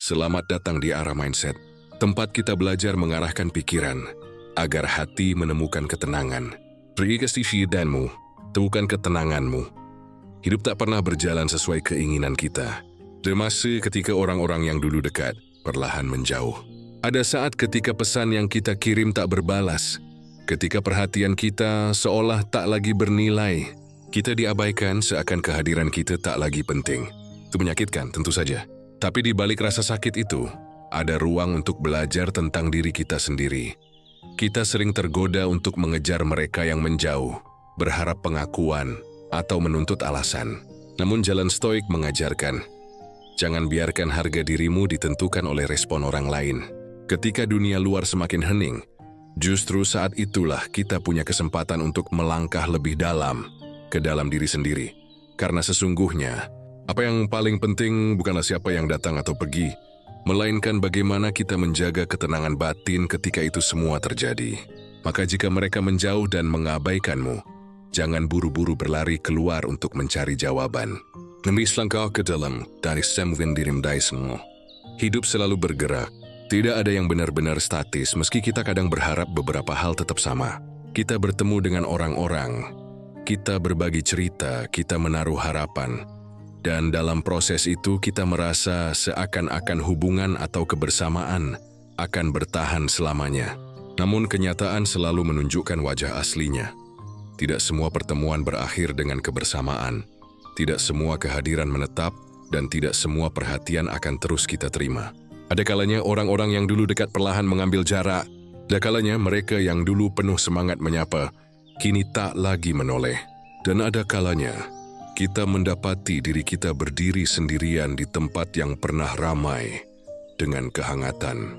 Selamat datang di Arah Mindset, tempat kita belajar mengarahkan pikiran agar hati menemukan ketenangan. Pergi ke sisidanmu, temukan ketenanganmu. Hidup tak pernah berjalan sesuai keinginan kita. Ada masa ketika orang-orang yang dulu dekat perlahan menjauh. Ada saat ketika pesan yang kita kirim tak berbalas. Ketika perhatian kita seolah tak lagi bernilai. Kita diabaikan seakan kehadiran kita tak lagi penting. Itu menyakitkan tentu saja. Tapi di balik rasa sakit itu, ada ruang untuk belajar tentang diri kita sendiri. Kita sering tergoda untuk mengejar mereka yang menjauh, berharap pengakuan, atau menuntut alasan. Namun jalan stoik mengajarkan, jangan biarkan harga dirimu ditentukan oleh respon orang lain. Ketika dunia luar semakin hening, justru saat itulah kita punya kesempatan untuk melangkah lebih dalam ke dalam diri sendiri. Karena sesungguhnya, apa yang paling penting bukanlah siapa yang datang atau pergi, melainkan bagaimana kita menjaga ketenangan batin ketika itu semua terjadi. Maka jika mereka menjauh dan mengabaikanmu, jangan buru-buru berlari keluar untuk mencari jawaban. Demi selangkah ke dalam dari semua dirimu semua. Hidup selalu bergerak. Tidak ada yang benar-benar statis meski kita kadang berharap beberapa hal tetap sama. Kita bertemu dengan orang-orang. Kita berbagi cerita, kita menaruh harapan. Dan dalam proses itu kita merasa seakan-akan hubungan atau kebersamaan akan bertahan selamanya. Namun kenyataan selalu menunjukkan wajah aslinya. Tidak semua pertemuan berakhir dengan kebersamaan. Tidak semua kehadiran menetap dan tidak semua perhatian akan terus kita terima. Ada kalanya orang-orang yang dulu dekat perlahan mengambil jarak. Ada kalanya mereka yang dulu penuh semangat menyapa, kini tak lagi menoleh. Dan ada kalanya kita mendapati diri kita berdiri sendirian di tempat yang pernah ramai dengan kehangatan.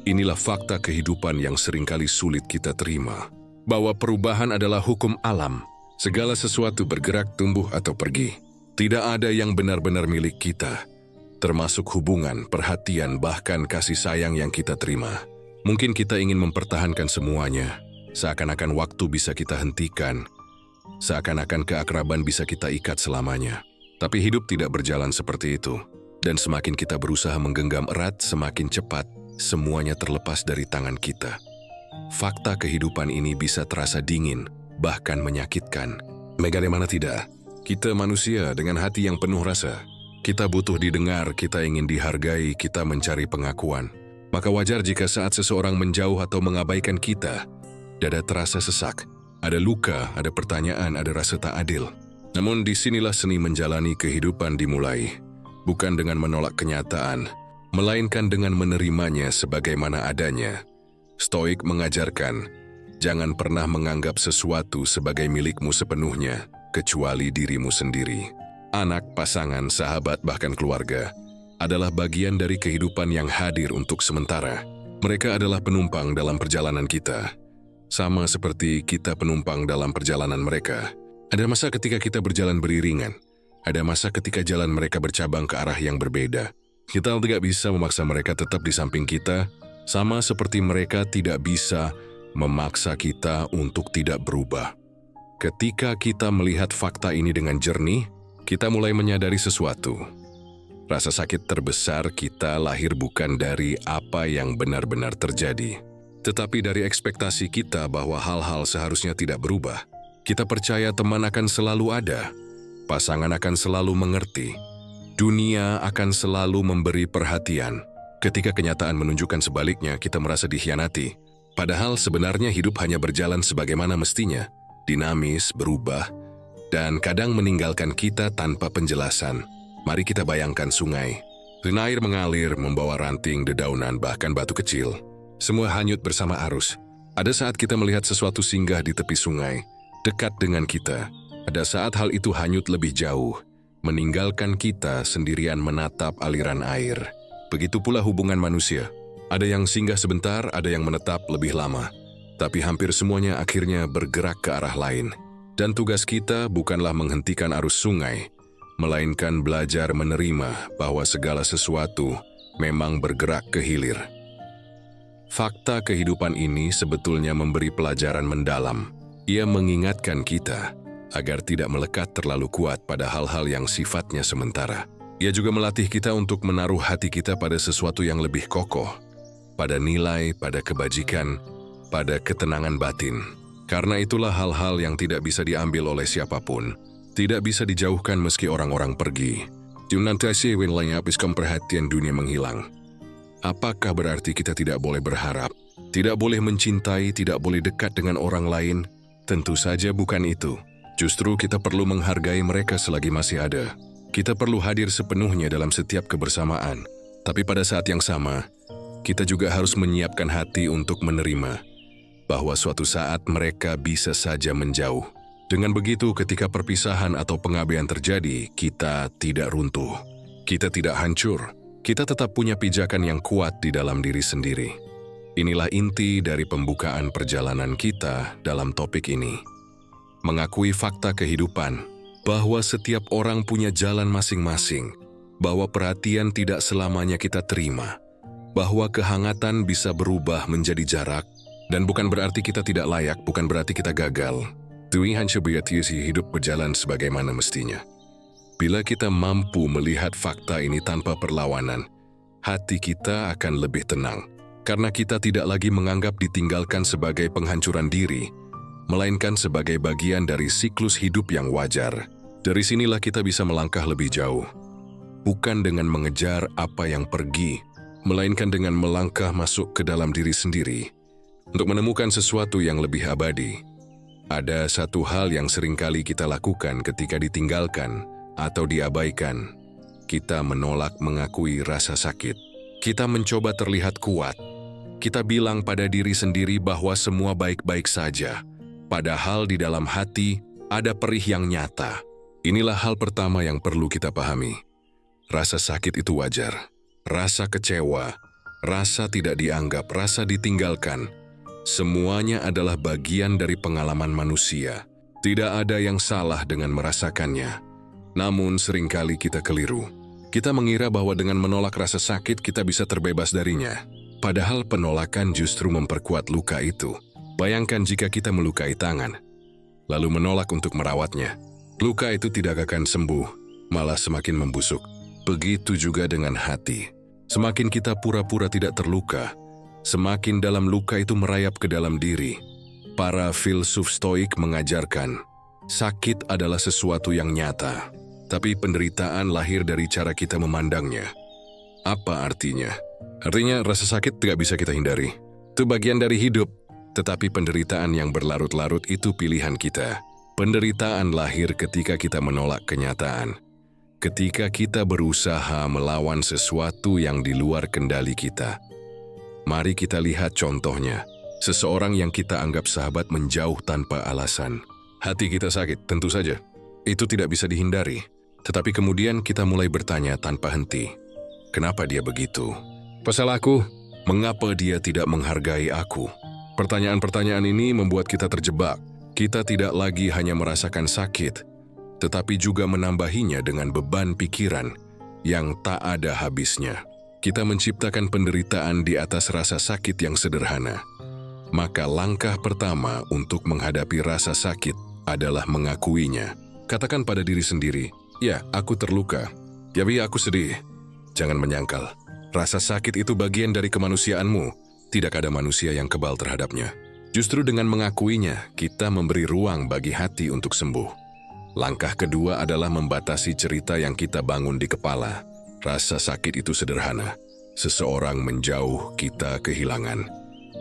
Inilah fakta kehidupan yang seringkali sulit kita terima. Bahwa perubahan adalah hukum alam. Segala sesuatu bergerak, tumbuh, atau pergi. Tidak ada yang benar-benar milik kita. Termasuk hubungan, perhatian, bahkan kasih sayang yang kita terima. Mungkin kita ingin mempertahankan semuanya. Seakan-akan waktu bisa kita hentikan. Seakan-akan keakraban bisa kita ikat selamanya. Tapi hidup tidak berjalan seperti itu. Dan semakin kita berusaha menggenggam erat, semakin cepat semuanya terlepas dari tangan kita. Fakta kehidupan ini bisa terasa dingin, bahkan menyakitkan. Bagaimana tidak? Kita manusia dengan hati yang penuh rasa. Kita butuh didengar, kita ingin dihargai, kita mencari pengakuan. Maka wajar jika saat seseorang menjauh atau mengabaikan kita, dada terasa sesak. Ada luka, ada pertanyaan, ada rasa tak adil. Namun disinilah seni menjalani kehidupan dimulai. Bukan dengan menolak kenyataan, melainkan dengan menerimanya sebagaimana adanya. Stoik mengajarkan, jangan pernah menganggap sesuatu sebagai milikmu sepenuhnya, kecuali dirimu sendiri. Anak, pasangan, sahabat, bahkan keluarga adalah bagian dari kehidupan yang hadir untuk sementara. Mereka adalah penumpang dalam perjalanan kita. Sama seperti kita penumpang dalam perjalanan mereka. Ada masa ketika kita berjalan beriringan. Ada masa ketika jalan mereka bercabang ke arah yang berbeda. Kita tidak bisa memaksa mereka tetap di samping kita, sama seperti mereka tidak bisa memaksa kita untuk tidak berubah. Ketika kita melihat fakta ini dengan jernih, kita mulai menyadari sesuatu. Rasa sakit terbesar kita lahir bukan dari apa yang benar-benar terjadi, tetapi dari ekspektasi kita bahwa hal-hal seharusnya tidak berubah. Kita percaya teman akan selalu ada, pasangan akan selalu mengerti, dunia akan selalu memberi perhatian. Ketika kenyataan menunjukkan sebaliknya, kita merasa dikhianati. Padahal sebenarnya hidup hanya berjalan sebagaimana mestinya, dinamis, berubah, dan kadang meninggalkan kita tanpa penjelasan. Mari kita bayangkan sungai. Air mengalir, membawa ranting, dedaunan, bahkan batu kecil. Semua hanyut bersama arus. Ada saat kita melihat sesuatu singgah di tepi sungai, dekat dengan kita. Ada saat hal itu hanyut lebih jauh, meninggalkan kita sendirian menatap aliran air. Begitu pula hubungan manusia. Ada yang singgah sebentar, ada yang menetap lebih lama. Tapi hampir semuanya akhirnya bergerak ke arah lain. Dan tugas kita bukanlah menghentikan arus sungai, melainkan belajar menerima bahwa segala sesuatu memang bergerak ke hilir. Fakta kehidupan ini sebetulnya memberi pelajaran mendalam. Ia mengingatkan kita agar tidak melekat terlalu kuat pada hal-hal yang sifatnya sementara. Ia juga melatih kita untuk menaruh hati kita pada sesuatu yang lebih kokoh, pada nilai, pada kebajikan, pada ketenangan batin. Karena itulah hal-hal yang tidak bisa diambil oleh siapapun, tidak bisa dijauhkan meski orang-orang pergi. Junantasi wilayah habiskan perhatian dunia menghilang. Apakah berarti kita tidak boleh berharap, tidak boleh mencintai, tidak boleh dekat dengan orang lain? Tentu saja bukan itu. Justru kita perlu menghargai mereka selagi masih ada. Kita perlu hadir sepenuhnya dalam setiap kebersamaan. Tapi pada saat yang sama, kita juga harus menyiapkan hati untuk menerima bahwa suatu saat mereka bisa saja menjauh. Dengan begitu, ketika perpisahan atau pengabaian terjadi, kita tidak runtuh. Kita tidak hancur. Kita tetap punya pijakan yang kuat di dalam diri sendiri. Inilah inti dari pembukaan perjalanan kita dalam topik ini. Mengakui fakta kehidupan, bahwa setiap orang punya jalan masing-masing, bahwa perhatian tidak selamanya kita terima, bahwa kehangatan bisa berubah menjadi jarak, dan bukan berarti kita tidak layak, bukan berarti kita gagal. Tuhan sebiatiasi hidup berjalan sebagaimana mestinya. Bila kita mampu melihat fakta ini tanpa perlawanan, hati kita akan lebih tenang, karena kita tidak lagi menganggap ditinggalkan sebagai penghancuran diri, melainkan sebagai bagian dari siklus hidup yang wajar. Dari sinilah kita bisa melangkah lebih jauh. Bukan dengan mengejar apa yang pergi, melainkan dengan melangkah masuk ke dalam diri sendiri untuk menemukan sesuatu yang lebih abadi. Ada satu hal yang seringkali kita lakukan ketika ditinggalkan atau diabaikan. Kita menolak mengakui rasa sakit. Kita mencoba terlihat kuat. Kita bilang pada diri sendiri bahwa semua baik-baik saja. Padahal di dalam hati ada perih yang nyata. Inilah hal pertama yang perlu kita pahami. Rasa sakit itu wajar. Rasa kecewa, rasa tidak dianggap, rasa ditinggalkan. Semuanya adalah bagian dari pengalaman manusia. Tidak ada yang salah dengan merasakannya. Namun seringkali kita keliru. Kita mengira bahwa dengan menolak rasa sakit kita bisa terbebas darinya. Padahal penolakan justru memperkuat luka itu. Bayangkan jika kita melukai tangan, lalu menolak untuk merawatnya. Luka itu tidak akan sembuh, malah semakin membusuk. Begitu juga dengan hati. Semakin kita pura-pura tidak terluka, semakin dalam luka itu merayap ke dalam diri. Para filsuf stoik mengajarkan, sakit adalah sesuatu yang nyata, tapi penderitaan lahir dari cara kita memandangnya. Apa artinya? Artinya rasa sakit tidak bisa kita hindari. Itu bagian dari hidup, tetapi penderitaan yang berlarut-larut itu pilihan kita. Penderitaan lahir ketika kita menolak kenyataan. Ketika kita berusaha melawan sesuatu yang di luar kendali kita. Mari kita lihat contohnya. Seseorang yang kita anggap sahabat menjauh tanpa alasan. Hati kita sakit, tentu saja. Itu tidak bisa dihindari. Tetapi kemudian kita mulai bertanya tanpa henti. Kenapa dia begitu? Pasal aku? Mengapa dia tidak menghargai aku? Pertanyaan-pertanyaan ini membuat kita terjebak. Kita tidak lagi hanya merasakan sakit, tetapi juga menambahinya dengan beban pikiran yang tak ada habisnya. Kita menciptakan penderitaan di atas rasa sakit yang sederhana. Maka langkah pertama untuk menghadapi rasa sakit adalah mengakuinya. Katakan pada diri sendiri, ya, aku terluka. Ya, aku sedih. Jangan menyangkal. Rasa sakit itu bagian dari kemanusiaanmu. Tidak ada manusia yang kebal terhadapnya. Justru dengan mengakuinya, kita memberi ruang bagi hati untuk sembuh. Langkah kedua adalah membatasi cerita yang kita bangun di kepala. Rasa sakit itu sederhana. Seseorang menjauh, kita kehilangan.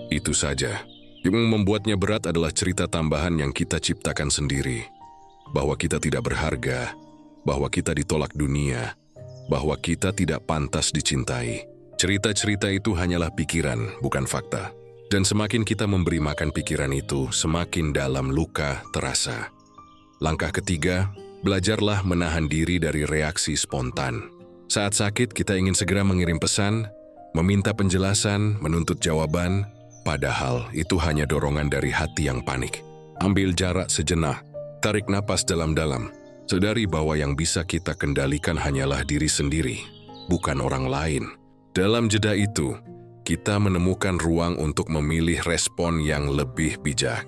Itu saja. Yang membuatnya berat adalah cerita tambahan yang kita ciptakan sendiri. Bahwa kita tidak berharga, bahwa kita ditolak dunia, bahwa kita tidak pantas dicintai. Cerita-cerita itu hanyalah pikiran, bukan fakta. Dan semakin kita memberi makan pikiran itu, semakin dalam luka terasa. Langkah ketiga, belajarlah menahan diri dari reaksi spontan. Saat sakit, kita ingin segera mengirim pesan, meminta penjelasan, menuntut jawaban, padahal itu hanya dorongan dari hati yang panik. Ambil jarak sejenak, tarik napas dalam-dalam, sadari bahwa yang bisa kita kendalikan hanyalah diri sendiri, bukan orang lain. Dalam jeda itu, kita menemukan ruang untuk memilih respon yang lebih bijak.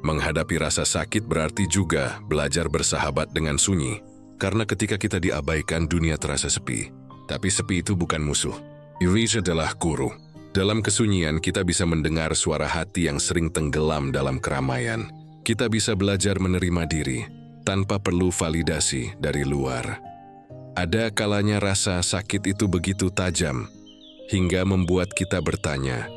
Menghadapi rasa sakit berarti juga belajar bersahabat dengan sunyi. Karena ketika kita diabaikan, dunia terasa sepi. Tapi sepi itu bukan musuh. Erase adalah guru. Dalam kesunyian, kita bisa mendengar suara hati yang sering tenggelam dalam keramaian. Kita bisa belajar menerima diri, tanpa perlu validasi dari luar. Ada kalanya rasa sakit itu begitu tajam, hingga membuat kita bertanya,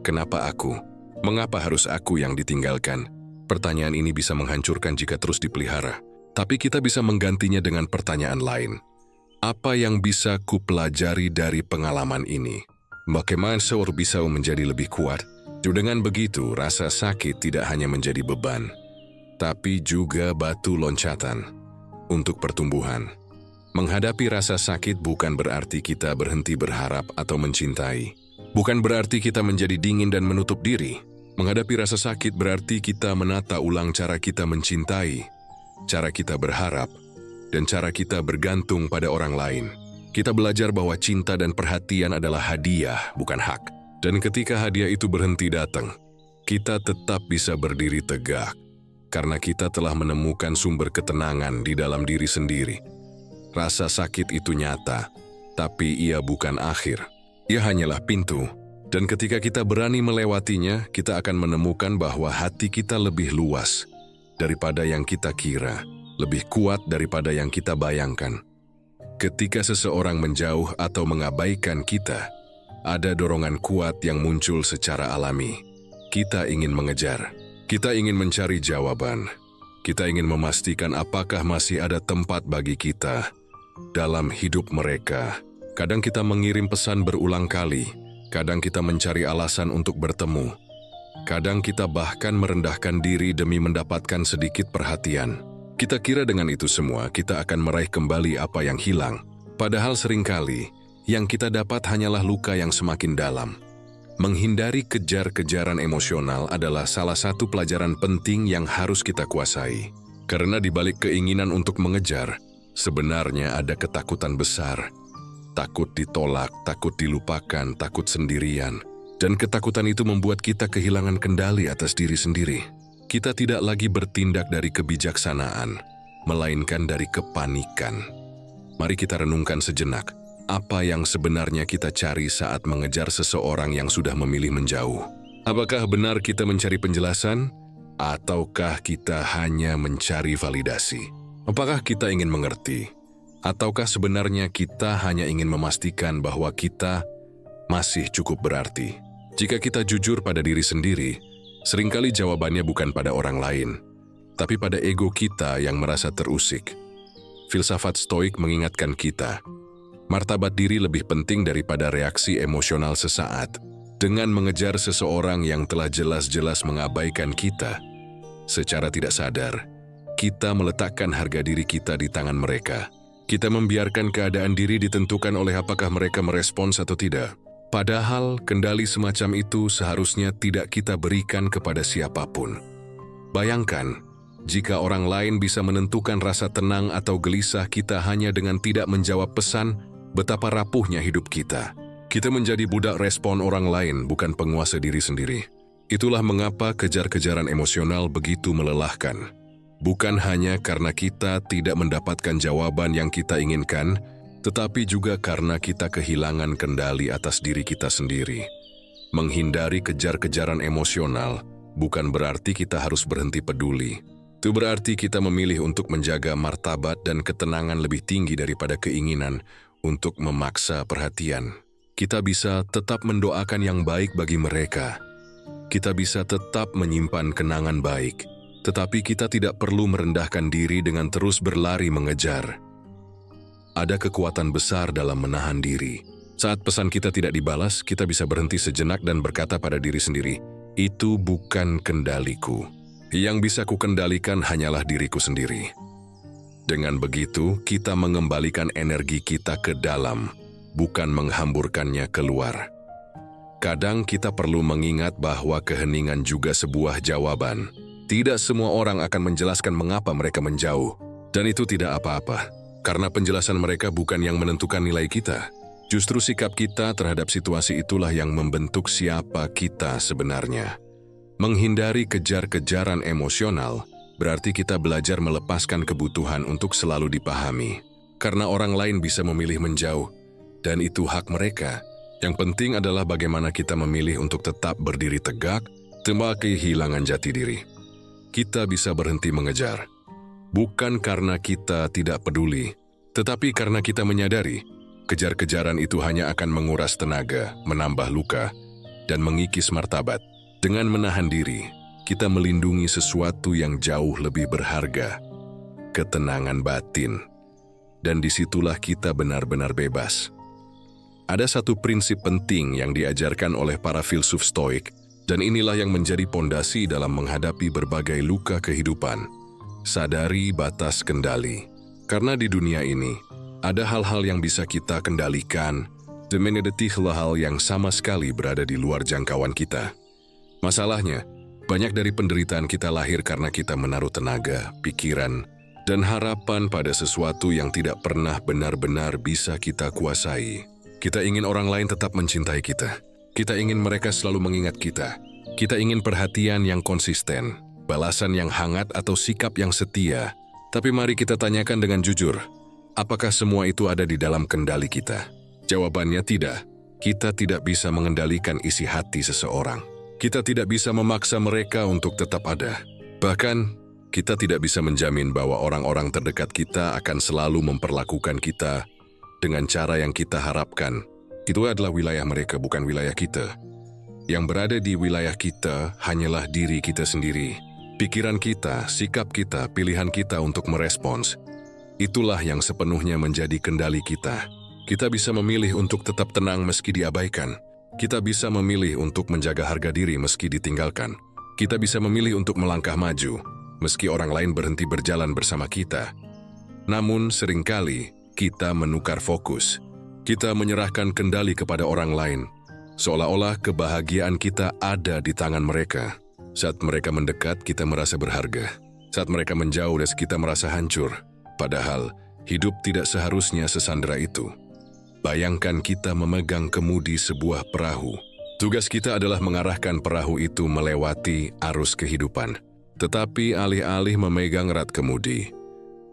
kenapa aku? Mengapa harus aku yang ditinggalkan? Pertanyaan ini bisa menghancurkan jika terus dipelihara. Tapi kita bisa menggantinya dengan pertanyaan lain. Apa yang bisa kupelajari dari pengalaman ini? Bagaimana seorang bisa menjadi lebih kuat? Dengan begitu, rasa sakit tidak hanya menjadi beban, tapi juga batu loncatan untuk pertumbuhan. Menghadapi rasa sakit bukan berarti kita berhenti berharap atau mencintai. Bukan berarti kita menjadi dingin dan menutup diri. Menghadapi rasa sakit berarti kita menata ulang cara kita mencintai, cara kita berharap, dan cara kita bergantung pada orang lain. Kita belajar bahwa cinta dan perhatian adalah hadiah, bukan hak. Dan ketika hadiah itu berhenti datang, kita tetap bisa berdiri tegak, karena kita telah menemukan sumber ketenangan di dalam diri sendiri. Rasa sakit itu nyata, tapi ia bukan akhir. Ia hanyalah pintu. Dan ketika kita berani melewatinya, kita akan menemukan bahwa hati kita lebih luas daripada yang kita kira, lebih kuat daripada yang kita bayangkan. Ketika seseorang menjauh atau mengabaikan kita, ada dorongan kuat yang muncul secara alami. Kita ingin mengejar, kita ingin mencari jawaban, kita ingin memastikan apakah masih ada tempat bagi kita dalam hidup mereka. Kadang kita mengirim pesan berulang kali, kadang kita mencari alasan untuk bertemu, kadang kita bahkan merendahkan diri demi mendapatkan sedikit perhatian. Kita kira dengan itu semua kita akan meraih kembali apa yang hilang. Padahal seringkali yang kita dapat hanyalah luka yang semakin dalam. Menghindari kejar-kejaran emosional adalah salah satu pelajaran penting yang harus kita kuasai. Karena di balik keinginan untuk mengejar, sebenarnya ada ketakutan besar. Takut ditolak, takut dilupakan, takut sendirian. Dan ketakutan itu membuat kita kehilangan kendali atas diri sendiri. Kita tidak lagi bertindak dari kebijaksanaan, melainkan dari kepanikan. Mari kita renungkan sejenak, apa yang sebenarnya kita cari saat mengejar seseorang yang sudah memilih menjauh. Apakah benar kita mencari penjelasan? Ataukah kita hanya mencari validasi? Apakah kita ingin mengerti? Ataukah sebenarnya kita hanya ingin memastikan bahwa kita masih cukup berarti? Jika kita jujur pada diri sendiri, seringkali jawabannya bukan pada orang lain, tapi pada ego kita yang merasa terusik. Filsafat Stoik mengingatkan kita, martabat diri lebih penting daripada reaksi emosional sesaat. Dengan mengejar seseorang yang telah jelas-jelas mengabaikan kita, secara tidak sadar, kita meletakkan harga diri kita di tangan mereka. Kita membiarkan keadaan diri ditentukan oleh apakah mereka merespons atau tidak. Padahal kendali semacam itu seharusnya tidak kita berikan kepada siapapun. Bayangkan, jika orang lain bisa menentukan rasa tenang atau gelisah kita hanya dengan tidak menjawab pesan, betapa rapuhnya hidup kita. Kita menjadi budak respon orang lain, bukan penguasa diri sendiri. Itulah mengapa kejar-kejaran emosional begitu melelahkan. Bukan hanya karena kita tidak mendapatkan jawaban yang kita inginkan, tetapi juga karena kita kehilangan kendali atas diri kita sendiri. Menghindari kejar-kejaran emosional bukan berarti kita harus berhenti peduli. Itu berarti kita memilih untuk menjaga martabat dan ketenangan lebih tinggi daripada keinginan untuk memaksa perhatian. Kita bisa tetap mendoakan yang baik bagi mereka. Kita bisa tetap menyimpan kenangan baik. Tetapi kita tidak perlu merendahkan diri dengan terus berlari mengejar. Ada kekuatan besar dalam menahan diri. Saat pesan kita tidak dibalas, kita bisa berhenti sejenak dan berkata pada diri sendiri, itu bukan kendaliku. Yang bisa kukendalikan hanyalah diriku sendiri. Dengan begitu, kita mengembalikan energi kita ke dalam, bukan menghamburkannya keluar. Kadang kita perlu mengingat bahwa keheningan juga sebuah jawaban. Tidak semua orang akan menjelaskan mengapa mereka menjauh, dan itu tidak apa-apa, karena penjelasan mereka bukan yang menentukan nilai kita. Justru sikap kita terhadap situasi itulah yang membentuk siapa kita sebenarnya. Menghindari kejar-kejaran emosional berarti kita belajar melepaskan kebutuhan untuk selalu dipahami. Karena orang lain bisa memilih menjauh, dan itu hak mereka. Yang penting adalah bagaimana kita memilih untuk tetap berdiri tegak tanpa kehilangan jati diri. Kita bisa berhenti mengejar, bukan karena kita tidak peduli, tetapi karena kita menyadari kejar-kejaran itu hanya akan menguras tenaga, menambah luka, dan mengikis martabat. Dengan menahan diri, kita melindungi sesuatu yang jauh lebih berharga, ketenangan batin. Dan disitulah kita benar-benar bebas. Ada satu prinsip penting yang diajarkan oleh para filsuf Stoik, dan inilah yang menjadi pondasi dalam menghadapi berbagai luka kehidupan. Sadari batas kendali. Karena di dunia ini, ada hal-hal yang bisa kita kendalikan, dan mendetiklah hal yang sama sekali berada di luar jangkauan kita. Masalahnya, banyak dari penderitaan kita lahir karena kita menaruh tenaga, pikiran, dan harapan pada sesuatu yang tidak pernah benar-benar bisa kita kuasai. Kita ingin orang lain tetap mencintai kita. Kita ingin mereka selalu mengingat kita. Kita ingin perhatian yang konsisten, balasan yang hangat atau sikap yang setia. Tapi mari kita tanyakan dengan jujur, apakah semua itu ada di dalam kendali kita? Jawabannya tidak. Kita tidak bisa mengendalikan isi hati seseorang. Kita tidak bisa memaksa mereka untuk tetap ada. Bahkan, kita tidak bisa menjamin bahwa orang-orang terdekat kita akan selalu memperlakukan kita dengan cara yang kita harapkan. Itu adalah wilayah mereka, bukan wilayah kita. Yang berada di wilayah kita hanyalah diri kita sendiri. Pikiran kita, sikap kita, pilihan kita untuk merespons. Itulah yang sepenuhnya menjadi kendali kita. Kita bisa memilih untuk tetap tenang meski diabaikan. Kita bisa memilih untuk menjaga harga diri meski ditinggalkan. Kita bisa memilih untuk melangkah maju, meski orang lain berhenti berjalan bersama kita. Namun seringkali kita menukar fokus. Kita menyerahkan kendali kepada orang lain, seolah-olah kebahagiaan kita ada di tangan mereka. Saat mereka mendekat, kita merasa berharga. Saat mereka menjauh, kita merasa hancur. Padahal, hidup tidak seharusnya sesandera itu. Bayangkan kita memegang kemudi sebuah perahu. Tugas kita adalah mengarahkan perahu itu melewati arus kehidupan. Tetapi alih-alih memegang erat kemudi,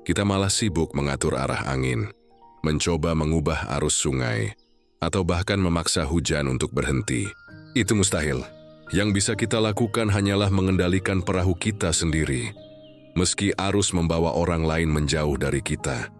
kita malah sibuk mengatur arah angin, mencoba mengubah arus sungai, atau bahkan memaksa hujan untuk berhenti. Itu mustahil. Yang bisa kita lakukan hanyalah mengendalikan perahu kita sendiri, meski arus membawa orang lain menjauh dari kita.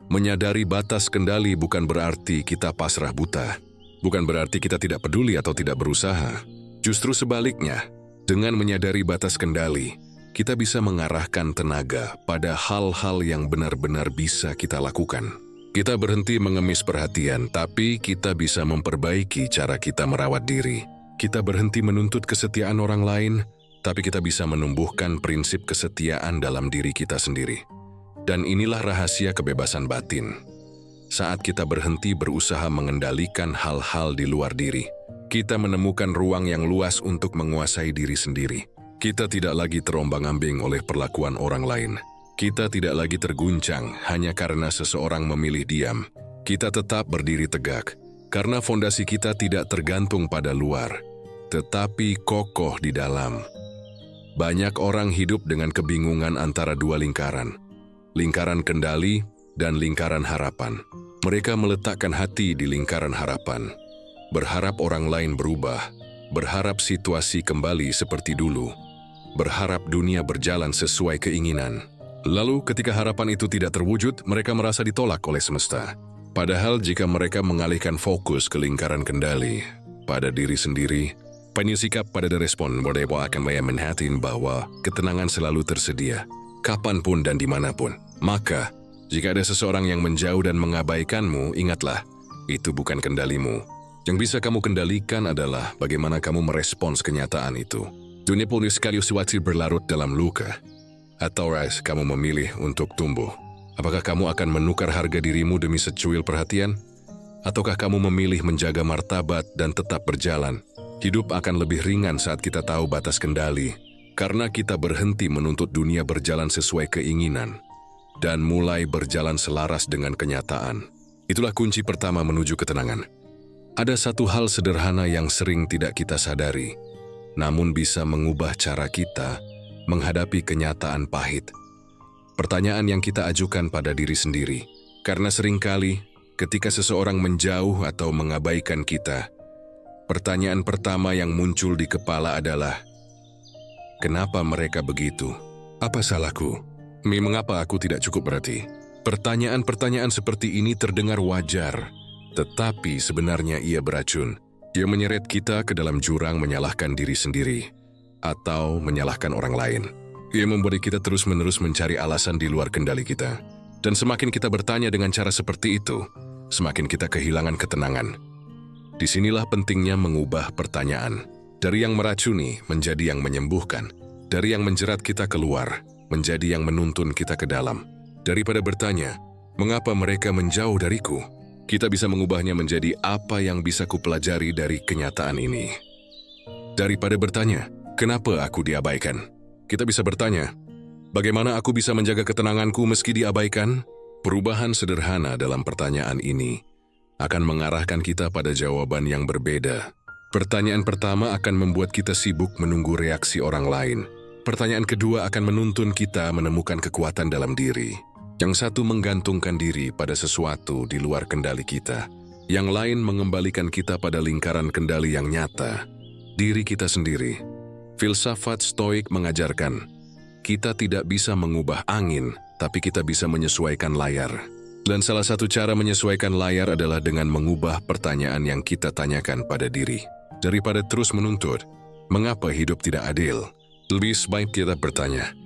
Menyadari batas kendali bukan berarti kita pasrah buta. Bukan berarti kita tidak peduli atau tidak berusaha. Justru sebaliknya, dengan menyadari batas kendali, kita bisa mengarahkan tenaga pada hal-hal yang benar-benar bisa kita lakukan. Kita berhenti mengemis perhatian, tapi kita bisa memperbaiki cara kita merawat diri. Kita berhenti menuntut kesetiaan orang lain, tapi kita bisa menumbuhkan prinsip kesetiaan dalam diri kita sendiri. Dan inilah rahasia kebebasan batin. Saat kita berhenti berusaha mengendalikan hal-hal di luar diri, kita menemukan ruang yang luas untuk menguasai diri sendiri. Kita tidak lagi terombang-ambing oleh perlakuan orang lain. Kita tidak lagi terguncang hanya karena seseorang memilih diam. Kita tetap berdiri tegak, karena fondasi kita tidak tergantung pada luar, tetapi kokoh di dalam. Banyak orang hidup dengan kebingungan antara dua lingkaran. Lingkaran kendali dan lingkaran harapan. Mereka meletakkan hati di lingkaran harapan. Berharap orang lain berubah, berharap situasi kembali seperti dulu, berharap dunia berjalan sesuai keinginan. Lalu ketika harapan itu tidak terwujud, mereka merasa ditolak oleh semesta. Padahal jika mereka mengalihkan fokus ke lingkaran kendali pada diri sendiri, sikap pada respon mereka akan menhatin bahwa ketenangan selalu tersedia, kapanpun dan dimanapun. Maka, jika ada seseorang yang menjauh dan mengabaikanmu, ingatlah, itu bukan kendalimu. Yang bisa kamu kendalikan adalah bagaimana kamu merespons kenyataan itu. Dunia pun sekali sesuatu berlarut dalam luka. Atau kamu memilih untuk tumbuh. Apakah kamu akan menukar harga dirimu demi secuil perhatian? Ataukah kamu memilih menjaga martabat dan tetap berjalan? Hidup akan lebih ringan saat kita tahu batas kendali, karena kita berhenti menuntut dunia berjalan sesuai keinginan dan mulai berjalan selaras dengan kenyataan. Itulah kunci pertama menuju ketenangan. Ada satu hal sederhana yang sering tidak kita sadari, namun bisa mengubah cara kita menghadapi kenyataan pahit. Pertanyaan yang kita ajukan pada diri sendiri, karena seringkali ketika seseorang menjauh atau mengabaikan kita, pertanyaan pertama yang muncul di kepala adalah, kenapa mereka begitu? Apa salahku? Mengapa aku tidak cukup berarti? Pertanyaan-pertanyaan seperti ini terdengar wajar, tetapi sebenarnya ia beracun. Ia menyeret kita ke dalam jurang menyalahkan diri sendiri atau menyalahkan orang lain. Ia membuat kita terus-menerus mencari alasan di luar kendali kita. Dan semakin kita bertanya dengan cara seperti itu, semakin kita kehilangan ketenangan. Disinilah pentingnya mengubah pertanyaan. Dari yang meracuni menjadi yang menyembuhkan. Dari yang menjerat kita keluar menjadi yang menuntun kita ke dalam. Daripada bertanya, mengapa mereka menjauh dariku? Kita bisa mengubahnya menjadi apa yang bisa kupelajari dari kenyataan ini. Daripada bertanya, kenapa aku diabaikan? Kita bisa bertanya, bagaimana aku bisa menjaga ketenanganku meski diabaikan? Perubahan sederhana dalam pertanyaan ini akan mengarahkan kita pada jawaban yang berbeda. Pertanyaan pertama akan membuat kita sibuk menunggu reaksi orang lain. Pertanyaan kedua akan menuntun kita menemukan kekuatan dalam diri. Yang satu menggantungkan diri pada sesuatu di luar kendali kita. Yang lain mengembalikan kita pada lingkaran kendali yang nyata, diri kita sendiri. Filsafat Stoik mengajarkan, kita tidak bisa mengubah angin, tapi kita bisa menyesuaikan layar. Dan salah satu cara menyesuaikan layar adalah dengan mengubah pertanyaan yang kita tanyakan pada diri. Daripada terus menuntut, mengapa hidup tidak adil? Lebih baik kita bertanya,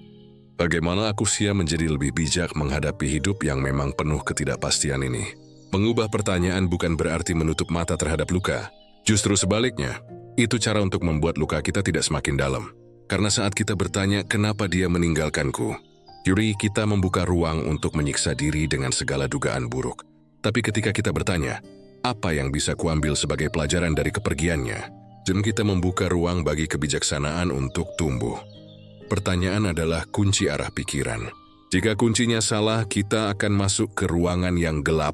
bagaimana aku siap menjadi lebih bijak menghadapi hidup yang memang penuh ketidakpastian ini? Mengubah pertanyaan bukan berarti menutup mata terhadap luka. Justru sebaliknya, itu cara untuk membuat luka kita tidak semakin dalam. Karena saat kita bertanya, kenapa dia meninggalkanku? Yuri, kita membuka ruang untuk menyiksa diri dengan segala dugaan buruk. Tapi ketika kita bertanya, apa yang bisa kuambil sebagai pelajaran dari kepergiannya? Dan kita membuka ruang bagi kebijaksanaan untuk tumbuh. Pertanyaan adalah kunci arah pikiran. Jika kuncinya salah, kita akan masuk ke ruangan yang gelap,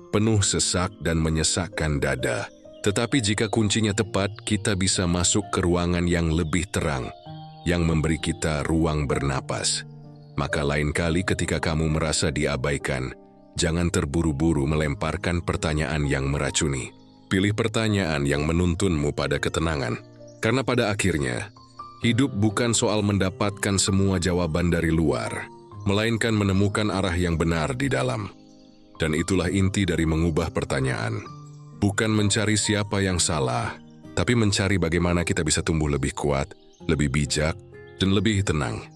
penuh sesak dan menyesakkan dada. Tetapi jika kuncinya tepat, kita bisa masuk ke ruangan yang lebih terang, yang memberi kita ruang bernapas. Maka lain kali ketika kamu merasa diabaikan, jangan terburu-buru melemparkan pertanyaan yang meracuni. Pilih pertanyaan yang menuntunmu pada ketenangan. Karena pada akhirnya, hidup bukan soal mendapatkan semua jawaban dari luar, melainkan menemukan arah yang benar di dalam. Dan itulah inti dari mengubah pertanyaan. Bukan mencari siapa yang salah, tapi mencari bagaimana kita bisa tumbuh lebih kuat, lebih bijak, dan lebih tenang.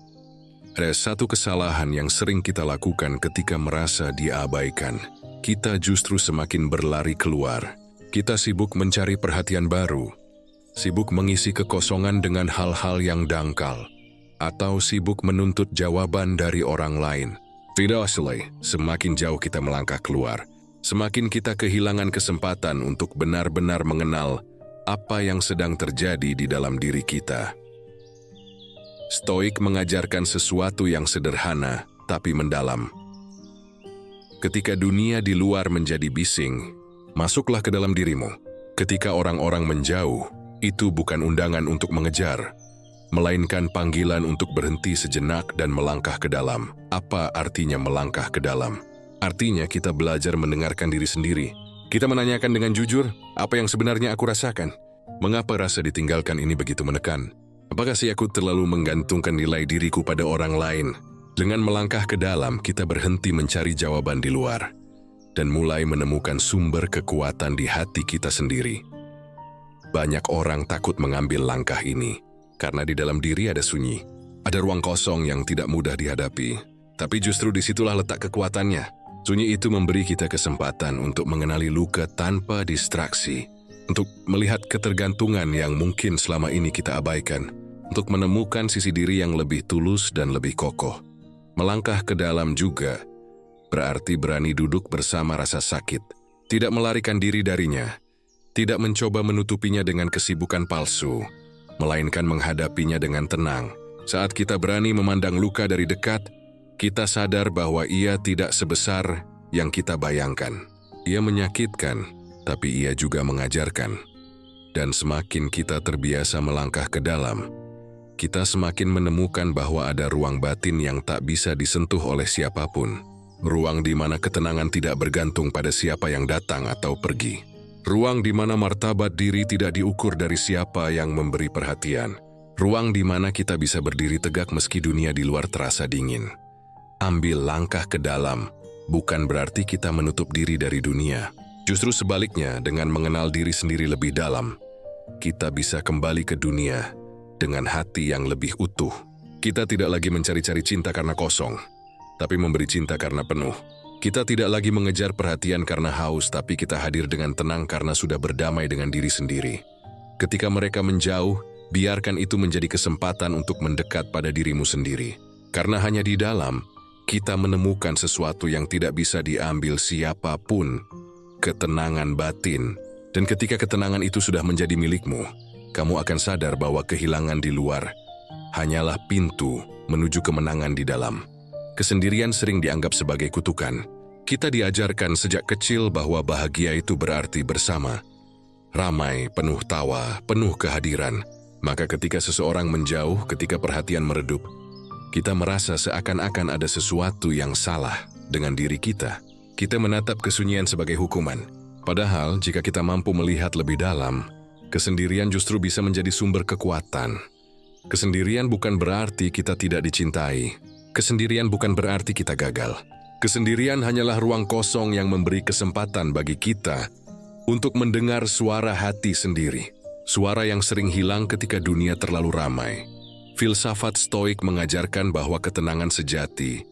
Ada satu kesalahan yang sering kita lakukan ketika merasa diabaikan. Kita justru semakin berlari keluar. Kita sibuk mencari perhatian baru, sibuk mengisi kekosongan dengan hal-hal yang dangkal, atau sibuk menuntut jawaban dari orang lain. Tidak asli, semakin jauh kita melangkah keluar, semakin kita kehilangan kesempatan untuk benar-benar mengenal apa yang sedang terjadi di dalam diri kita. Stoik mengajarkan sesuatu yang sederhana, tapi mendalam. Ketika dunia di luar menjadi bising, masuklah ke dalam dirimu. Ketika orang-orang menjauh, itu bukan undangan untuk mengejar, melainkan panggilan untuk berhenti sejenak dan melangkah ke dalam. Apa artinya melangkah ke dalam? Artinya kita belajar mendengarkan diri sendiri. Kita menanyakan dengan jujur, apa yang sebenarnya aku rasakan? Mengapa rasa ditinggalkan ini begitu menekan? Apakah sih aku terlalu menggantungkan nilai diriku pada orang lain? Dengan melangkah ke dalam, kita berhenti mencari jawaban di luar dan mulai menemukan sumber kekuatan di hati kita sendiri. Banyak orang takut mengambil langkah ini, karena di dalam diri ada sunyi. Ada ruang kosong yang tidak mudah dihadapi, tapi justru disitulah letak kekuatannya. Sunyi itu memberi kita kesempatan untuk mengenali luka tanpa distraksi, untuk melihat ketergantungan yang mungkin selama ini kita abaikan, untuk menemukan sisi diri yang lebih tulus dan lebih kokoh. Melangkah ke dalam juga berarti berani duduk bersama rasa sakit, tidak melarikan diri darinya, tidak mencoba menutupinya dengan kesibukan palsu, melainkan menghadapinya dengan tenang. Saat kita berani memandang luka dari dekat, kita sadar bahwa ia tidak sebesar yang kita bayangkan. Ia menyakitkan, tapi ia juga mengajarkan. Dan semakin kita terbiasa melangkah ke dalam, kita semakin menemukan bahwa ada ruang batin yang tak bisa disentuh oleh siapapun. Ruang di mana ketenangan tidak bergantung pada siapa yang datang atau pergi. Ruang di mana martabat diri tidak diukur dari siapa yang memberi perhatian. Ruang di mana kita bisa berdiri tegak meski dunia di luar terasa dingin. Ambil langkah ke dalam, bukan berarti kita menutup diri dari dunia. Justru sebaliknya, dengan mengenal diri sendiri lebih dalam, kita bisa kembali ke dunia dengan hati yang lebih utuh. Kita tidak lagi mencari-cari cinta karena kosong, tapi memberi cinta karena penuh. Kita tidak lagi mengejar perhatian karena haus, tapi kita hadir dengan tenang karena sudah berdamai dengan diri sendiri. Ketika mereka menjauh, biarkan itu menjadi kesempatan untuk mendekat pada dirimu sendiri. Karena hanya di dalam, kita menemukan sesuatu yang tidak bisa diambil siapapun, ketenangan batin. Dan ketika ketenangan itu sudah menjadi milikmu, kamu akan sadar bahwa kehilangan di luar hanyalah pintu menuju kemenangan di dalam. Kesendirian sering dianggap sebagai kutukan. Kita diajarkan sejak kecil bahwa bahagia itu berarti bersama. Ramai, penuh tawa, penuh kehadiran. Maka ketika seseorang menjauh, ketika perhatian meredup, kita merasa seakan-akan ada sesuatu yang salah dengan diri kita. Kita menatap kesunyian sebagai hukuman. Padahal, jika kita mampu melihat lebih dalam, kesendirian justru bisa menjadi sumber kekuatan. Kesendirian bukan berarti kita tidak dicintai. Kesendirian bukan berarti kita gagal. Kesendirian hanyalah ruang kosong yang memberi kesempatan bagi kita untuk mendengar suara hati sendiri. Suara yang sering hilang ketika dunia terlalu ramai. Filsafat Stoik mengajarkan bahwa ketenangan sejati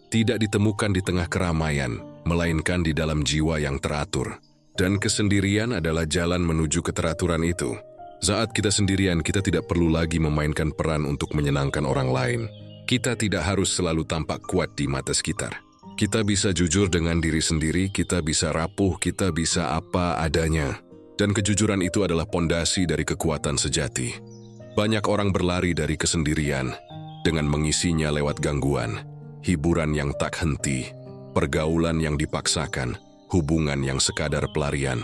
tidak ditemukan di tengah keramaian, melainkan di dalam jiwa yang teratur. Dan kesendirian adalah jalan menuju keteraturan itu. Saat kita sendirian, kita tidak perlu lagi memainkan peran untuk menyenangkan orang lain. Kita tidak harus selalu tampak kuat di mata sekitar. Kita bisa jujur dengan diri sendiri, kita bisa rapuh, kita bisa apa adanya. Dan kejujuran itu adalah pondasi dari kekuatan sejati. Banyak orang berlari dari kesendirian dengan mengisinya lewat gangguan, hiburan yang tak henti, pergaulan yang dipaksakan, hubungan yang sekadar pelarian.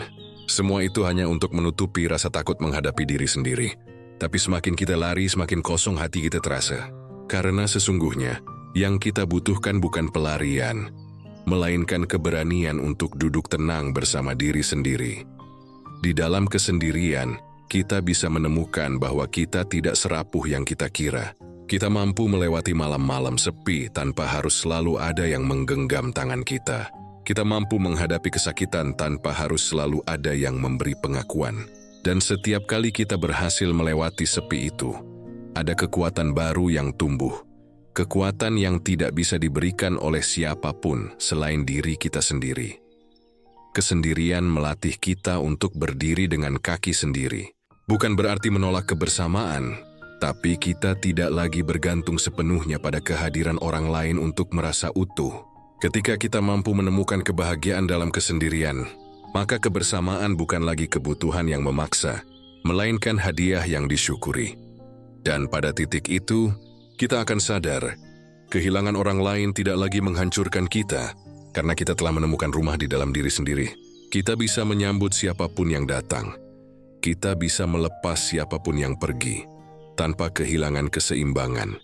Semua itu hanya untuk menutupi rasa takut menghadapi diri sendiri. Tapi semakin kita lari, semakin kosong hati kita terasa. Karena sesungguhnya, yang kita butuhkan bukan pelarian, melainkan keberanian untuk duduk tenang bersama diri sendiri. Di dalam kesendirian, kita bisa menemukan bahwa kita tidak serapuh yang kita kira. Kita mampu melewati malam-malam sepi tanpa harus selalu ada yang menggenggam tangan kita. Kita mampu menghadapi kesakitan tanpa harus selalu ada yang memberi pengakuan. Dan setiap kali kita berhasil melewati sepi itu, ada kekuatan baru yang tumbuh. Kekuatan yang tidak bisa diberikan oleh siapapun selain diri kita sendiri. Kesendirian melatih kita untuk berdiri dengan kaki sendiri. Bukan berarti menolak kebersamaan, tapi kita tidak lagi bergantung sepenuhnya pada kehadiran orang lain untuk merasa utuh. Ketika kita mampu menemukan kebahagiaan dalam kesendirian, maka kebersamaan bukan lagi kebutuhan yang memaksa, melainkan hadiah yang disyukuri. Dan pada titik itu, kita akan sadar, kehilangan orang lain tidak lagi menghancurkan kita, karena kita telah menemukan rumah di dalam diri sendiri. Kita bisa menyambut siapapun yang datang. Kita bisa melepas siapapun yang pergi, tanpa kehilangan keseimbangan.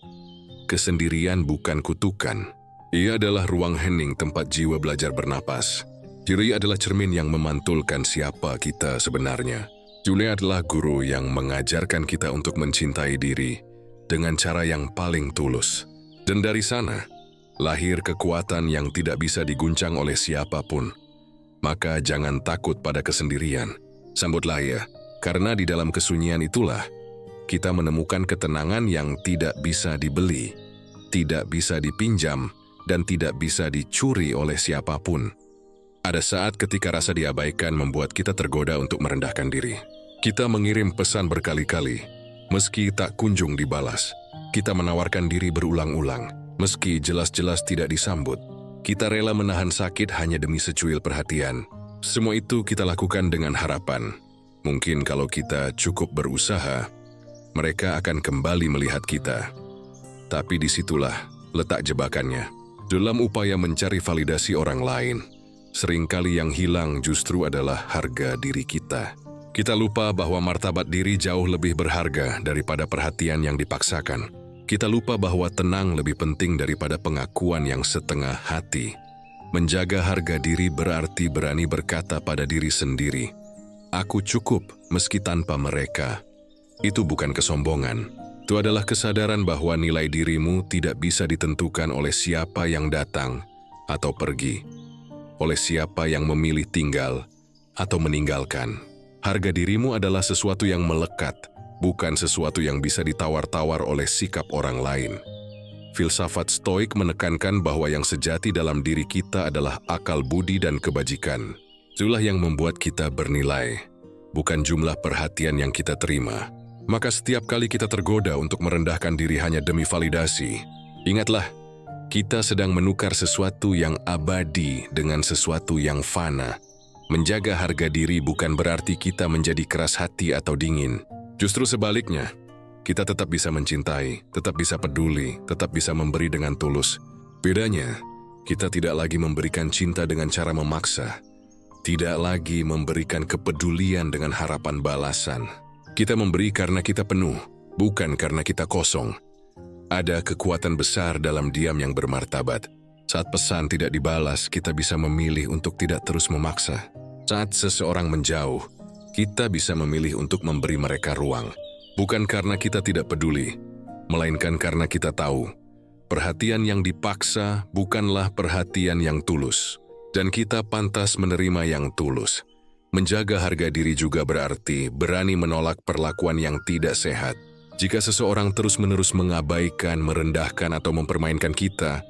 Kesendirian bukan kutukan. Ia adalah ruang hening tempat jiwa belajar bernapas. Diri adalah cermin yang memantulkan siapa kita sebenarnya. Julia adalah guru yang mengajarkan kita untuk mencintai diri dengan cara yang paling tulus. Dan dari sana, lahir kekuatan yang tidak bisa diguncang oleh siapapun. Maka jangan takut pada kesendirian. Sambutlah ia, karena di dalam kesunyian itulah kita menemukan ketenangan yang tidak bisa dibeli, tidak bisa dipinjam, dan tidak bisa dicuri oleh siapapun. Ada saat ketika rasa diabaikan membuat kita tergoda untuk merendahkan diri. Kita mengirim pesan berkali-kali, meski tak kunjung dibalas. Kita menawarkan diri berulang-ulang, meski jelas-jelas tidak disambut. Kita rela menahan sakit hanya demi secuil perhatian. Semua itu kita lakukan dengan harapan. Mungkin kalau kita cukup berusaha, mereka akan kembali melihat kita. Tapi disitulah letak jebakannya. Dalam upaya mencari validasi orang lain, seringkali yang hilang justru adalah harga diri kita. Kita lupa bahwa martabat diri jauh lebih berharga daripada perhatian yang dipaksakan. Kita lupa bahwa tenang lebih penting daripada pengakuan yang setengah hati. Menjaga harga diri berarti berani berkata pada diri sendiri, "Aku cukup meski tanpa mereka." Itu bukan kesombongan. Itu adalah kesadaran bahwa nilai dirimu tidak bisa ditentukan oleh siapa yang datang atau pergi, oleh siapa yang memilih tinggal atau meninggalkan. Harga dirimu adalah sesuatu yang melekat, bukan sesuatu yang bisa ditawar-tawar oleh sikap orang lain. Filsafat Stoik menekankan bahwa yang sejati dalam diri kita adalah akal budi dan kebajikan. Itulah yang membuat kita bernilai, bukan jumlah perhatian yang kita terima. Maka setiap kali kita tergoda untuk merendahkan diri hanya demi validasi, ingatlah, kita sedang menukar sesuatu yang abadi dengan sesuatu yang fana. Menjaga harga diri bukan berarti kita menjadi keras hati atau dingin. Justru sebaliknya, kita tetap bisa mencintai, tetap bisa peduli, tetap bisa memberi dengan tulus. Bedanya, kita tidak lagi memberikan cinta dengan cara memaksa, tidak lagi memberikan kepedulian dengan harapan balasan. Kita memberi karena kita penuh, bukan karena kita kosong. Ada kekuatan besar dalam diam yang bermartabat. Saat pesan tidak dibalas, kita bisa memilih untuk tidak terus memaksa. Saat seseorang menjauh, kita bisa memilih untuk memberi mereka ruang. Bukan karena kita tidak peduli, melainkan karena kita tahu, perhatian yang dipaksa bukanlah perhatian yang tulus. Dan kita pantas menerima yang tulus. Menjaga harga diri juga berarti berani menolak perlakuan yang tidak sehat. Jika seseorang terus-menerus mengabaikan, merendahkan, atau mempermainkan kita,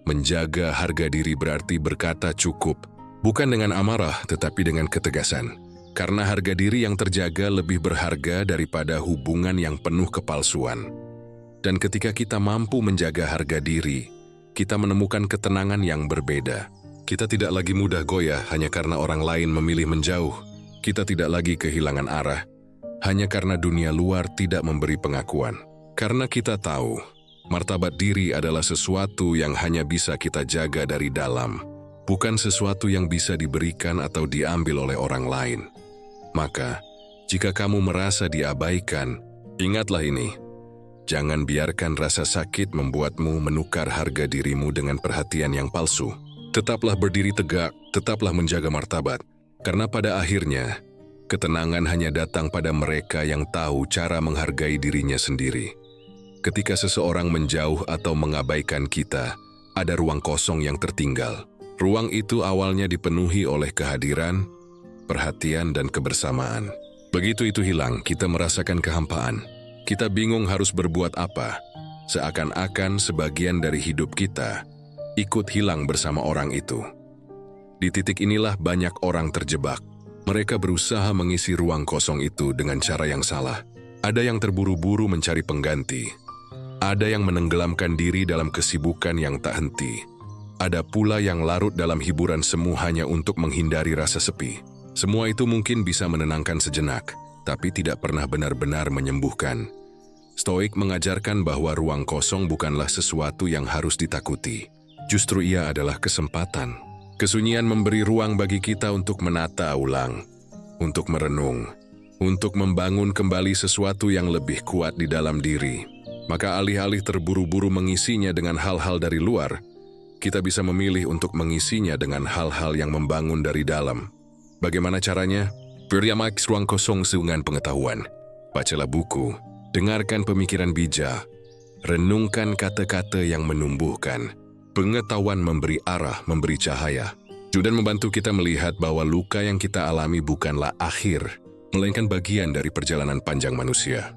menjaga harga diri berarti berkata cukup, bukan dengan amarah tetapi dengan ketegasan. Karena harga diri yang terjaga lebih berharga daripada hubungan yang penuh kepalsuan. Dan ketika kita mampu menjaga harga diri, kita menemukan ketenangan yang berbeda. Kita tidak lagi mudah goyah hanya karena orang lain memilih menjauh. Kita tidak lagi kehilangan arah hanya karena dunia luar tidak memberi pengakuan. Karena kita tahu, martabat diri adalah sesuatu yang hanya bisa kita jaga dari dalam, bukan sesuatu yang bisa diberikan atau diambil oleh orang lain. Maka, jika kamu merasa diabaikan, ingatlah ini. Jangan biarkan rasa sakit membuatmu menukar harga dirimu dengan perhatian yang palsu. Tetaplah berdiri tegak, tetaplah menjaga martabat. Karena pada akhirnya, ketenangan hanya datang pada mereka yang tahu cara menghargai dirinya sendiri. Ketika seseorang menjauh atau mengabaikan kita, ada ruang kosong yang tertinggal. Ruang itu awalnya dipenuhi oleh kehadiran, perhatian, dan kebersamaan. Begitu itu hilang, kita merasakan kehampaan. Kita bingung harus berbuat apa. Seakan-akan sebagian dari hidup kita ikut hilang bersama orang itu. Di titik inilah banyak orang terjebak. Mereka berusaha mengisi ruang kosong itu dengan cara yang salah. Ada yang terburu-buru mencari pengganti. Ada yang menenggelamkan diri dalam kesibukan yang tak henti. Ada pula yang larut dalam hiburan semu hanya untuk menghindari rasa sepi. Semua itu mungkin bisa menenangkan sejenak, tapi tidak pernah benar-benar menyembuhkan. Stoik mengajarkan bahwa ruang kosong bukanlah sesuatu yang harus ditakuti. Justru ia adalah kesempatan. Kesunyian memberi ruang bagi kita untuk menata ulang, untuk merenung, untuk membangun kembali sesuatu yang lebih kuat di dalam diri. Maka alih-alih terburu-buru mengisinya dengan hal-hal dari luar, kita bisa memilih untuk mengisinya dengan hal-hal yang membangun dari dalam. Bagaimana caranya? Beri ruang kosong dengan pengetahuan. Bacalah buku, dengarkan pemikiran bijak, renungkan kata-kata yang menumbuhkan. Pengetahuan memberi arah, memberi cahaya. Dan membantu kita melihat bahwa luka yang kita alami bukanlah akhir, melainkan bagian dari perjalanan panjang manusia.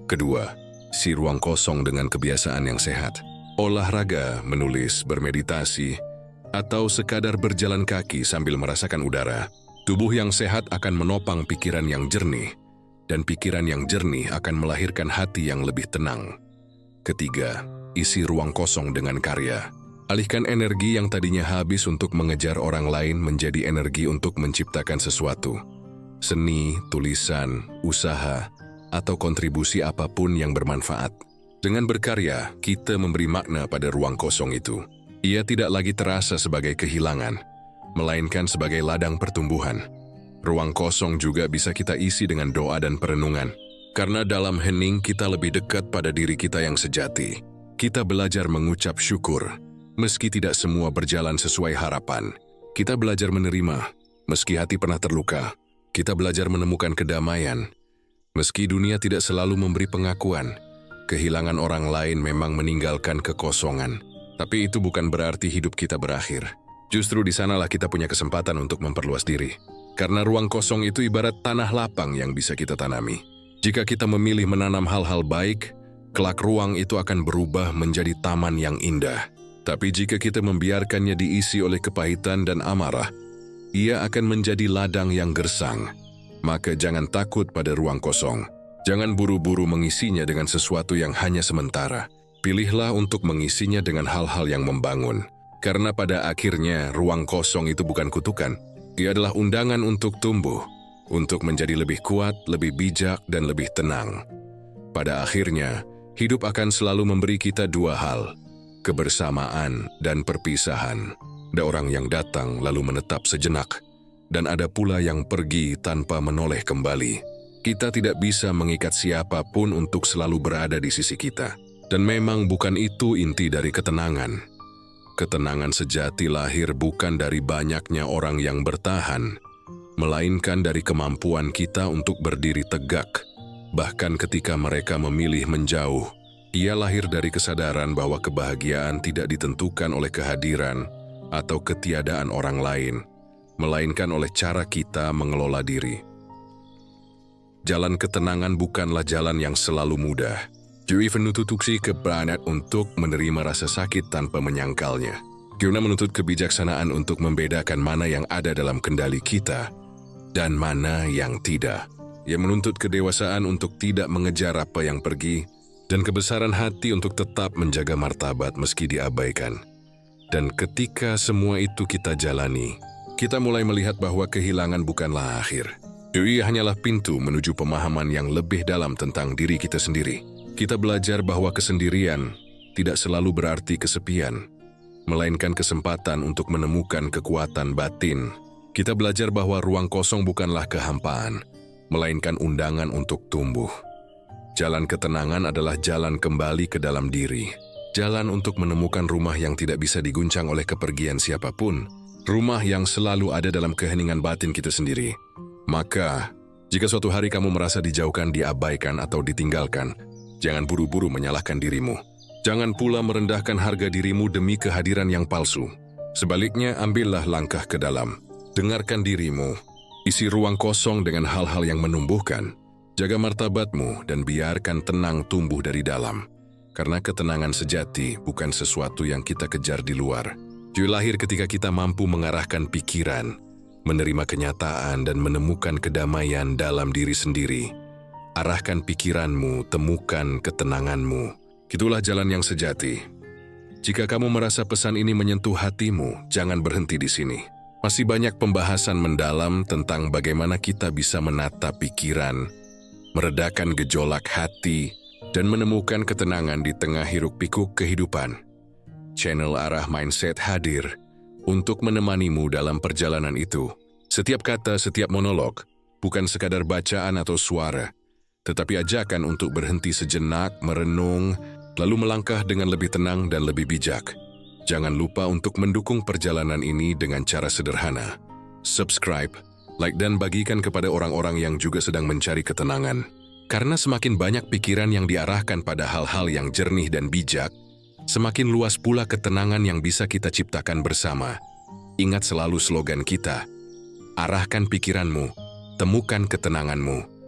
Kedua, isi ruang kosong dengan kebiasaan yang sehat. Olahraga, menulis, bermeditasi, atau sekadar berjalan kaki sambil merasakan udara. Tubuh yang sehat akan menopang pikiran yang jernih, dan pikiran yang jernih akan melahirkan hati yang lebih tenang. Ketiga, isi ruang kosong dengan karya. Alihkan energi yang tadinya habis untuk mengejar orang lain menjadi energi untuk menciptakan sesuatu. Seni, tulisan, usaha, atau kontribusi apapun yang bermanfaat. Dengan berkarya, kita memberi makna pada ruang kosong itu. Ia tidak lagi terasa sebagai kehilangan, melainkan sebagai ladang pertumbuhan. Ruang kosong juga bisa kita isi dengan doa dan perenungan. Karena dalam hening kita lebih dekat pada diri kita yang sejati. Kita belajar mengucap syukur, meski tidak semua berjalan sesuai harapan. Kita belajar menerima, meski hati pernah terluka. Kita belajar menemukan kedamaian, meski dunia tidak selalu memberi pengakuan. Kehilangan orang lain memang meninggalkan kekosongan, tapi itu bukan berarti hidup kita berakhir. Justru di sanalah kita punya kesempatan untuk memperluas diri. Karena ruang kosong itu ibarat tanah lapang yang bisa kita tanami. Jika kita memilih menanam hal-hal baik, kelak ruang itu akan berubah menjadi taman yang indah. Tapi jika kita membiarkannya diisi oleh kepahitan dan amarah, ia akan menjadi ladang yang gersang. Maka jangan takut pada ruang kosong. Jangan buru-buru mengisinya dengan sesuatu yang hanya sementara. Pilihlah untuk mengisinya dengan hal-hal yang membangun. Karena pada akhirnya ruang kosong itu bukan kutukan. Ia adalah undangan untuk tumbuh, untuk menjadi lebih kuat, lebih bijak, dan lebih tenang. Pada akhirnya, hidup akan selalu memberi kita dua hal, kebersamaan dan perpisahan. Ada orang yang datang lalu menetap sejenak, dan ada pula yang pergi tanpa menoleh kembali. Kita tidak bisa mengikat siapapun untuk selalu berada di sisi kita. Dan memang bukan itu inti dari ketenangan. Ketenangan sejati lahir bukan dari banyaknya orang yang bertahan, melainkan dari kemampuan kita untuk berdiri tegak. Bahkan ketika mereka memilih menjauh, ia lahir dari kesadaran bahwa kebahagiaan tidak ditentukan oleh kehadiran atau ketiadaan orang lain, melainkan oleh cara kita mengelola diri. Jalan ketenangan bukanlah jalan yang selalu mudah. Dewey menuntut keberanian untuk menerima rasa sakit tanpa menyangkalnya. Guna menuntut kebijaksanaan untuk membedakan mana yang ada dalam kendali kita dan mana yang tidak. Ia menuntut kedewasaan untuk tidak mengejar apa yang pergi dan kebesaran hati untuk tetap menjaga martabat meski diabaikan. Dan ketika semua itu kita jalani, kita mulai melihat bahwa kehilangan bukanlah akhir. Dewey hanyalah pintu menuju pemahaman yang lebih dalam tentang diri kita sendiri. Kita belajar bahwa kesendirian tidak selalu berarti kesepian, melainkan kesempatan untuk menemukan kekuatan batin. Kita belajar bahwa ruang kosong bukanlah kehampaan, melainkan undangan untuk tumbuh. Jalan ketenangan adalah jalan kembali ke dalam diri. Jalan untuk menemukan rumah yang tidak bisa diguncang oleh kepergian siapapun. Rumah yang selalu ada dalam keheningan batin kita sendiri. Maka, jika suatu hari kamu merasa dijauhkan, diabaikan, atau ditinggalkan, jangan buru-buru menyalahkan dirimu. Jangan pula merendahkan harga dirimu demi kehadiran yang palsu. Sebaliknya, ambillah langkah ke dalam. Dengarkan dirimu. Isi ruang kosong dengan hal-hal yang menumbuhkan. Jaga martabatmu dan biarkan tenang tumbuh dari dalam. Karena ketenangan sejati bukan sesuatu yang kita kejar di luar. Dia lahir ketika kita mampu mengarahkan pikiran, menerima kenyataan dan menemukan kedamaian dalam diri sendiri. Arahkan pikiranmu, temukan ketenanganmu. Itulah jalan yang sejati. Jika kamu merasa pesan ini menyentuh hatimu, jangan berhenti di sini. Masih banyak pembahasan mendalam tentang bagaimana kita bisa menata pikiran, meredakan gejolak hati, dan menemukan ketenangan di tengah hiruk-pikuk kehidupan. Channel Arah Mindset hadir untuk menemanimu dalam perjalanan itu. Setiap kata, setiap monolog, bukan sekadar bacaan atau suara, tetapi ajakan untuk berhenti sejenak, merenung, lalu melangkah dengan lebih tenang dan lebih bijak. Jangan lupa untuk mendukung perjalanan ini dengan cara sederhana. Subscribe, like, dan bagikan kepada orang-orang yang juga sedang mencari ketenangan. Karena semakin banyak pikiran yang diarahkan pada hal-hal yang jernih dan bijak, semakin luas pula ketenangan yang bisa kita ciptakan bersama. Ingat selalu slogan kita, arahkan pikiranmu, temukan ketenanganmu.